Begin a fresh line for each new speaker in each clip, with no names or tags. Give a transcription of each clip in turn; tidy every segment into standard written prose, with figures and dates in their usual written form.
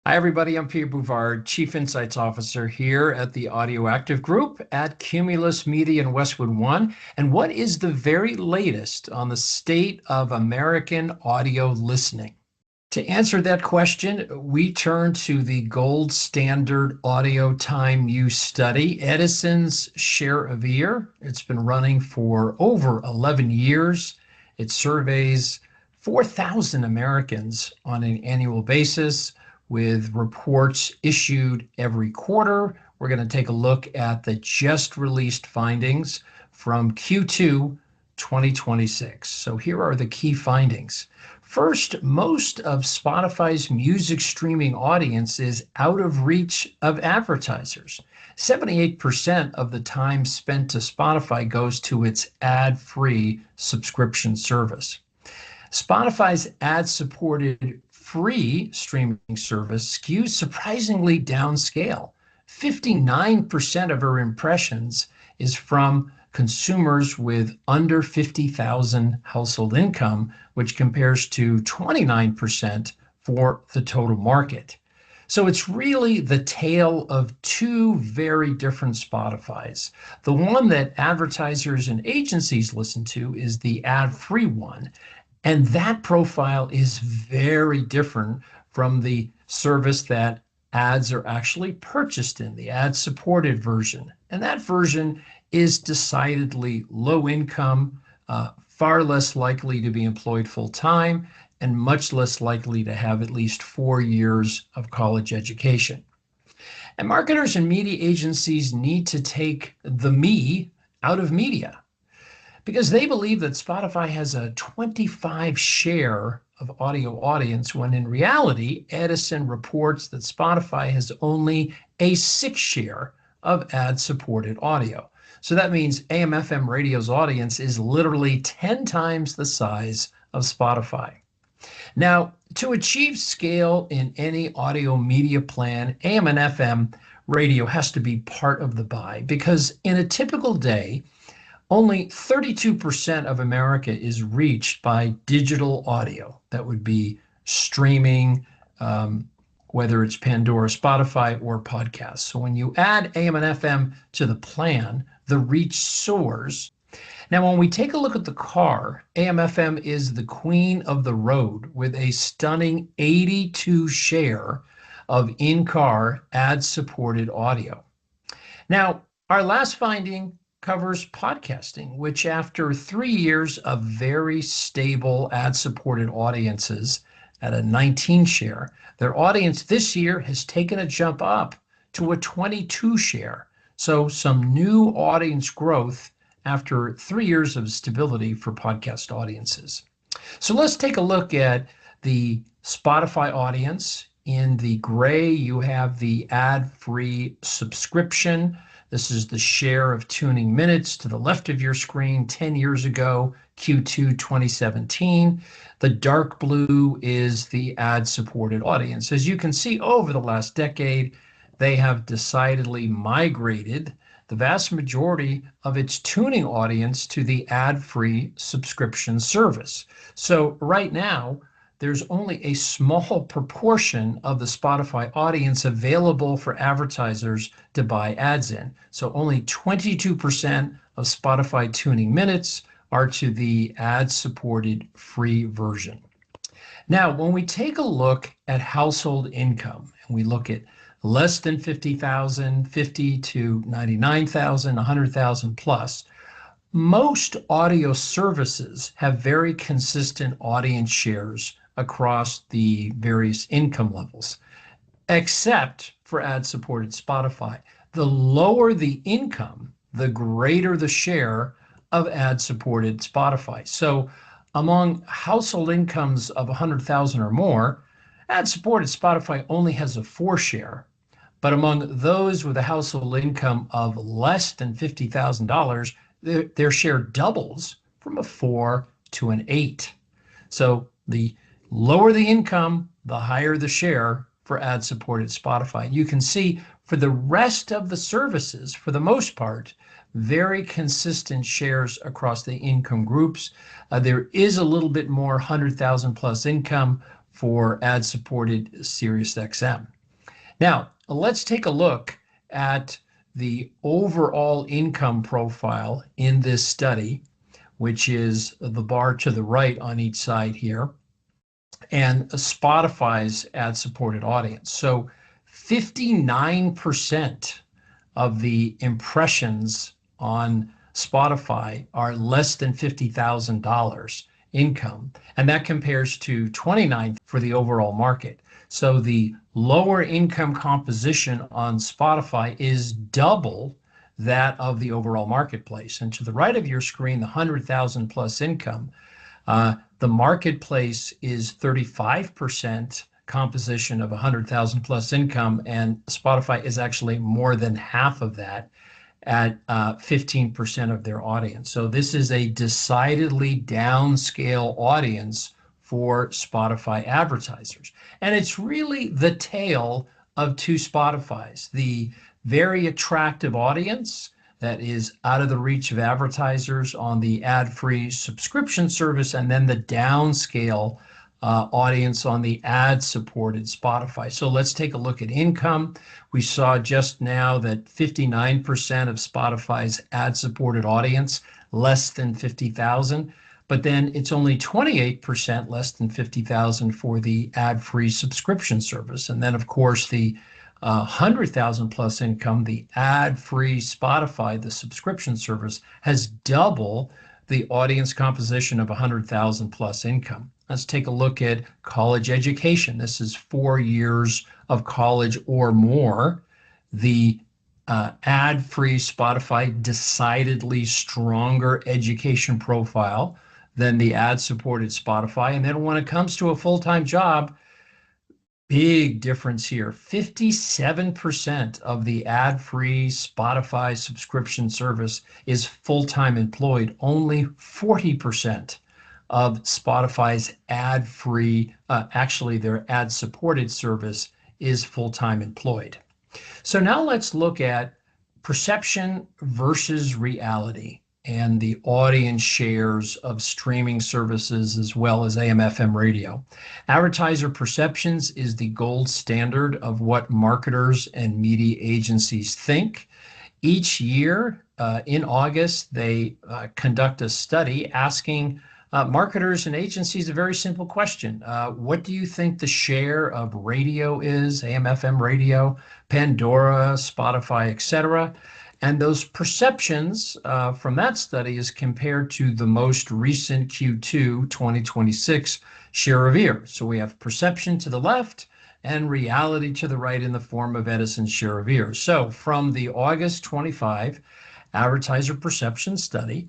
Hi, everybody. I'm Peter Bouvard, Chief Insights Officer here at the Audio Active Group at Cumulus Media in Westwood One. And what is the very latest on the state of American audio listening? To answer that question, we turn to the gold standard audio time use study, Edison's Share of Ear. It's been running for over 11 years. It surveys 4,000 Americans on an annual basis with reports issued every quarter. We're going to take a look at the just released findings from Q2 2026. So here are the key findings. First, most of Spotify's music streaming audience is out of reach of advertisers. 78% of the time spent to Spotify goes to its ad-free subscription service. Spotify's ad-supported free streaming service skews surprisingly downscale. 59% of our impressions is from consumers with under 50,000 household income, which compares to 29% for the total market. So it's really the tale of two very different Spotifys. The one that advertisers and agencies listen to is the ad-free one. And that profile is very different from the service that ads are actually purchased in, the ad-supported version. And that version is decidedly low income, far less likely to be employed full time, and much less likely to have at least 4 years of college education. And marketers and media agencies need to take the me out of media because they believe that Spotify has a 25 share of audio audience, when in reality, Edison reports that Spotify has only a 6 share of ad-supported audio. So that means AM/FM radio's audience is literally 10 times the size of Spotify. Now, to achieve scale in any audio media plan, AM and FM radio has to be part of the buy, because in a typical day, only 32% of America is reached by digital audio. That would be streaming, whether it's Pandora, Spotify, or podcasts. So when you add AM and FM to the plan, the reach soars. Now, when we take a look at the car, AM/FM is the queen of the road with a stunning 82 share of in-car ad-supported audio. Now, our last finding covers podcasting, which after 3 years of very stable ad-supported audiences at a 19 share, their audience this year has taken a jump up to a 22 share. So some new audience growth after 3 years of stability for podcast audiences. So let's take a look at the Spotify audience. In the gray, you have the ad-free subscription. This is the share of tuning minutes to the left of your screen 10 years ago, Q2 2017. The dark blue is the ad-supported audience. As you can see, over the last decade, they have decidedly migrated the vast majority of its tuning audience to the ad-free subscription service. So right now, there's only a small proportion of the Spotify audience available for advertisers to buy ads in. So only 22% of Spotify tuning minutes are to the ad-supported free version. Now, when we take a look at household income, and we look at less than 50,000, 50 to 99,000, 100,000 plus, most audio services have very consistent audience shares across the various income levels, except for ad-supported Spotify. The lower the income, the greater the share of ad-supported Spotify. So among household incomes of 100,000 or more, ad-supported Spotify only has a 4 share. But among those with a household income of less than $50,000, their share doubles from a 4 to an 8. So the lower the income, the higher the share for ad-supported Spotify. You can see for the rest of the services, for the most part, very consistent shares across the income groups. There is a little bit more 100,000 plus income for ad-supported SiriusXM. Now, let's take a look at the overall income profile in this study, which is the bar to the right on each side here, and Spotify's ad-supported audience. So 59% of the impressions on Spotify are less than $50,000 income, and that compares to 29 for the overall market. So the lower income composition on Spotify is double that of the overall marketplace. And to the right of your screen, the 100,000 plus income, the marketplace is 35% composition of 100,000 plus income, and Spotify is actually more than half of that at 15% of their audience. So this is a decidedly downscale audience for Spotify advertisers. And it's really the tale of two Spotifys: the very attractive audience that is out of the reach of advertisers on the ad-free subscription service, and then the downscale audience on the ad-supported Spotify. So let's take a look at income. We saw just now that 59% of Spotify's ad-supported audience, less than 50,000, but then it's only 28% less than 50,000 for the ad-free subscription service. And then, of course, the 100,000 plus income, the ad-free Spotify, the subscription service, has double the audience composition of 100,000 plus income. Let's take a look at college education. This is 4 years of college or more. The ad-free Spotify, decidedly stronger education profile than the ad-supported Spotify. And then when it comes to a full-time job, big difference here. 57% of the ad-free Spotify subscription service is full-time employed. Only 40% of Spotify's ad-free, actually their ad-supported service, is full-time employed. So now let's look at perception versus reality and the audience shares of streaming services as well as AM/FM radio. Advertiser perceptions is the gold standard of what marketers and media agencies think. Each year in August, they conduct a study asking marketers and agencies a very simple question. What do you think the share of radio is, AM/FM radio, Pandora, Spotify, etc.? And those perceptions from that study is compared to the most recent Q2 2026 share of ear. So we have perception to the left and reality to the right in the form of Edison's share of ear. So from the August 25 advertiser perception study,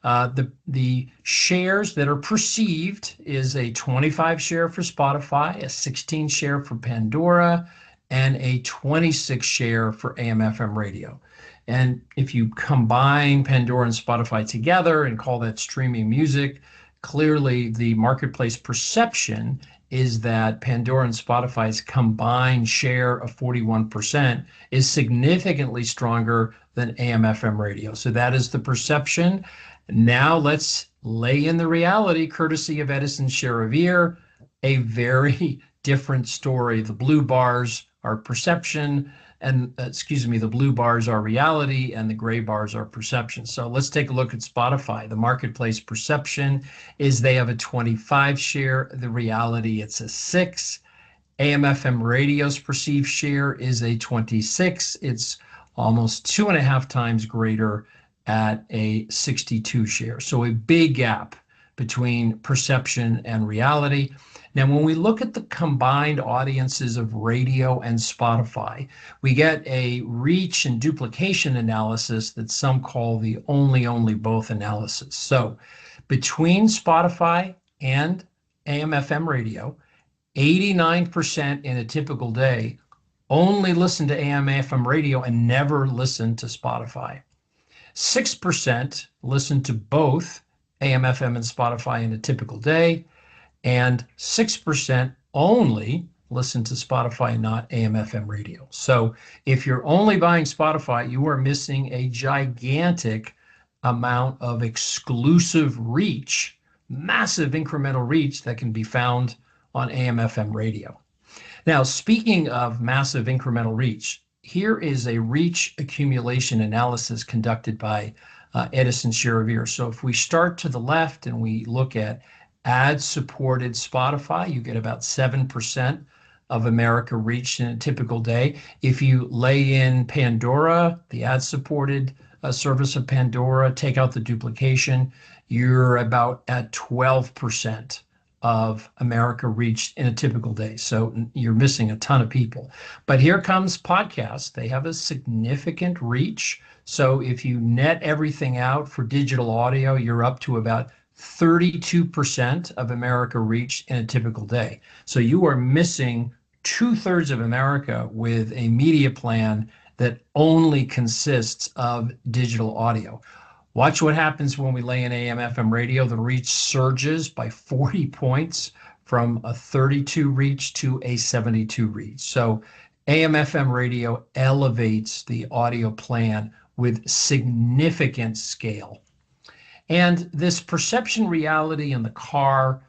the shares that are perceived is a 25 share for Spotify, a 16 share for Pandora, and a 26 share for AM/FM radio. And if you combine Pandora and Spotify together and call that streaming music, clearly the marketplace perception is that Pandora and Spotify's combined share of 41% is significantly stronger than AM/FM radio. So that is the perception. Now let's lay in the reality, courtesy of Edison's share of ear, a very different story. The blue bars are perception, and the blue bars are reality, and the gray bars are perception. So let's take a look at Spotify. The marketplace perception is they have a 25 share. The reality, it's a 6. AM/FM radio's perceived share is a 26. It's almost 2.5 times greater at a 62 share. So a big gap between perception and reality. Now, when we look at the combined audiences of radio and Spotify, we get a reach and duplication analysis that some call the only both analysis. So between Spotify and AM/FM radio, 89% in a typical day only listen to AM/FM radio and never listen to Spotify. 6% listen to both AM/FM and Spotify in a typical day, and 6% only listen to Spotify, not AM/FM radio. So if you're only buying Spotify, you are missing a gigantic amount of exclusive reach, massive incremental reach that can be found on AM/FM radio. Now, speaking of massive incremental reach, here is a reach accumulation analysis conducted by Edison share of ear. So if we start to the left and we look at ad-supported Spotify, you get about 7% of America reached in a typical day. If you lay in Pandora, the ad-supported service of Pandora, take out the duplication, you're about at 12% of America reached in a typical day. So you're missing a ton of people. But here comes podcasts. They have a significant reach. So if you net everything out for digital audio, you're up to about 32% of America reached in a typical day. So you are missing 2/3 of America with a media plan that only consists of digital audio. Watch what happens when we lay in AM/FM radio. The reach surges by 40 points from a 32 reach to a 72 reach. So AM/FM radio elevates the audio plan with significant scale. And this perception reality in the car,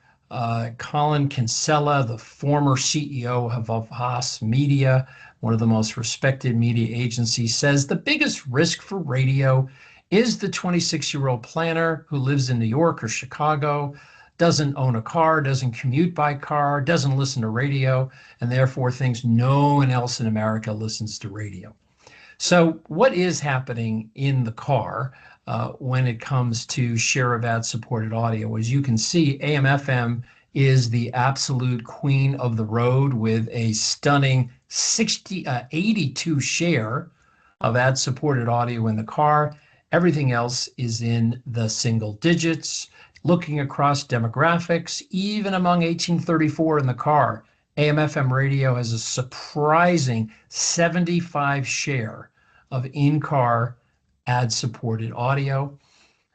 Colin Kinsella, the former CEO of Havas Media, one of the most respected media agencies, says the biggest risk for radio is the 26-year-old planner who lives in New York or Chicago, doesn't own a car, doesn't commute by car, doesn't listen to radio, and therefore thinks no one else in America listens to radio. So what is happening in the car when it comes to share of ad-supported audio? As you can see, AM/FM is the absolute queen of the road with a stunning 82 share of ad-supported audio in the car. Everything else is in the single digits. Looking across demographics, even among 1834 in the car, AM/FM radio has a surprising 75 share of in-car ad-supported audio.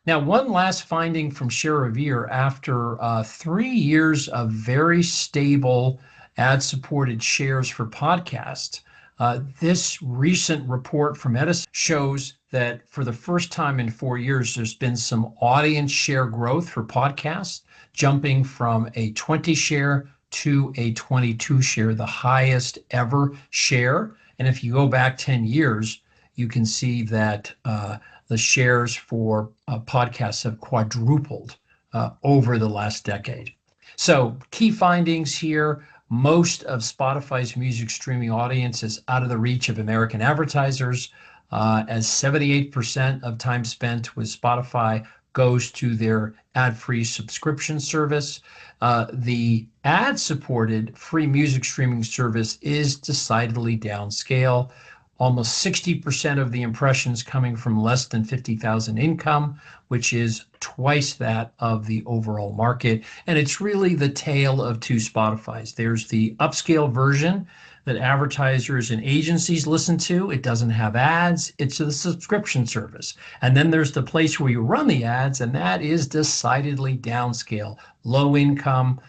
Now, one last finding from share of ear after 3 years of very stable ad-supported shares for podcasts. This recent report from Edison shows that for the first time in 4 years, there's been some audience share growth for podcasts, jumping from a 20 share to a 22 share, the highest ever share. And if you go back 10 years, you can see that the shares for podcasts have quadrupled over the last decade. So key findings here: most of Spotify's music streaming audience is out of the reach of American advertisers, as 78% of time spent with Spotify goes to their ad-free subscription service. The ad-supported free music streaming service is decidedly downscale. Almost 60% of the impressions coming from less than 50,000 income, which is twice that of the overall market. And it's really the tale of two Spotifys. There's the upscale version that advertisers and agencies listen to. It doesn't have ads. It's a subscription service. And then there's the place where you run the ads, and that is decidedly downscale, low income,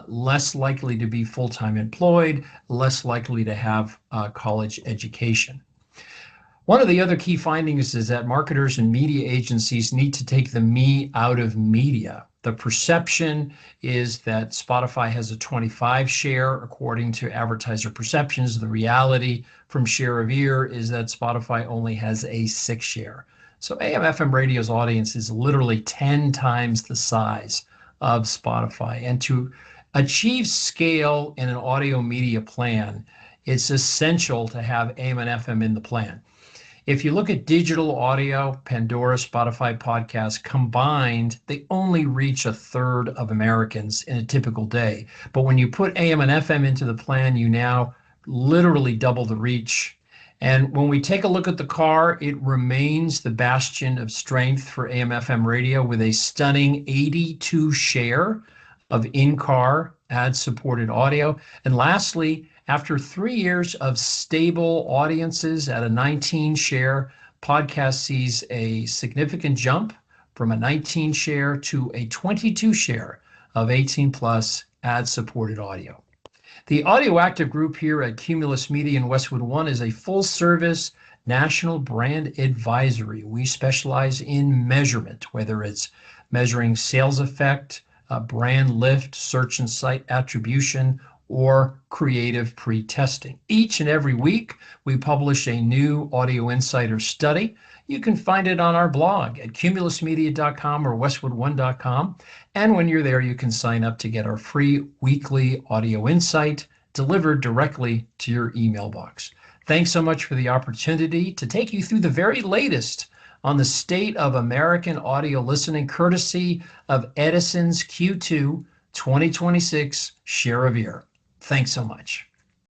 less likely to be full-time employed, less likely to have college education. One of the other key findings is that marketers and media agencies need to take the me out of media. The perception is that Spotify has a 25 share according to advertiser perceptions. The reality from share of ear is that Spotify only has a 6 share. So AM/FM radio's audience is literally 10 times the size of Spotify. And to achieve scale in an audio media plan, it's essential to have AM and FM in the plan. If you look at digital audio, Pandora, Spotify, podcasts combined, they only reach 1/3 of Americans in a typical day. But when you put AM and FM into the plan, you now literally double the reach. And when we take a look at the car, it remains the bastion of strength for AM/FM radio with a stunning 82 share of in-car ad-supported audio. And lastly, after 3 years of stable audiences at a 19 share, podcast sees a significant jump from a 19 share to a 22 share of 18 plus ad-supported audio. The Audio Active Group here at Cumulus Media in Westwood One is a full-service national brand advisory. We specialize in measurement, whether it's measuring sales effect, brand lift, search and site attribution, or creative pre-testing. Each and every week, we publish a new Audio Insider study. You can find it on our blog at cumulusmedia.com or westwood1.com. And when you're there, you can sign up to get our free weekly audio insight delivered directly to your email box. Thanks so much for the opportunity to take you through the very latest on the state of American audio listening, courtesy of Edison's Q2 2026 Share of Ear. Thanks so much.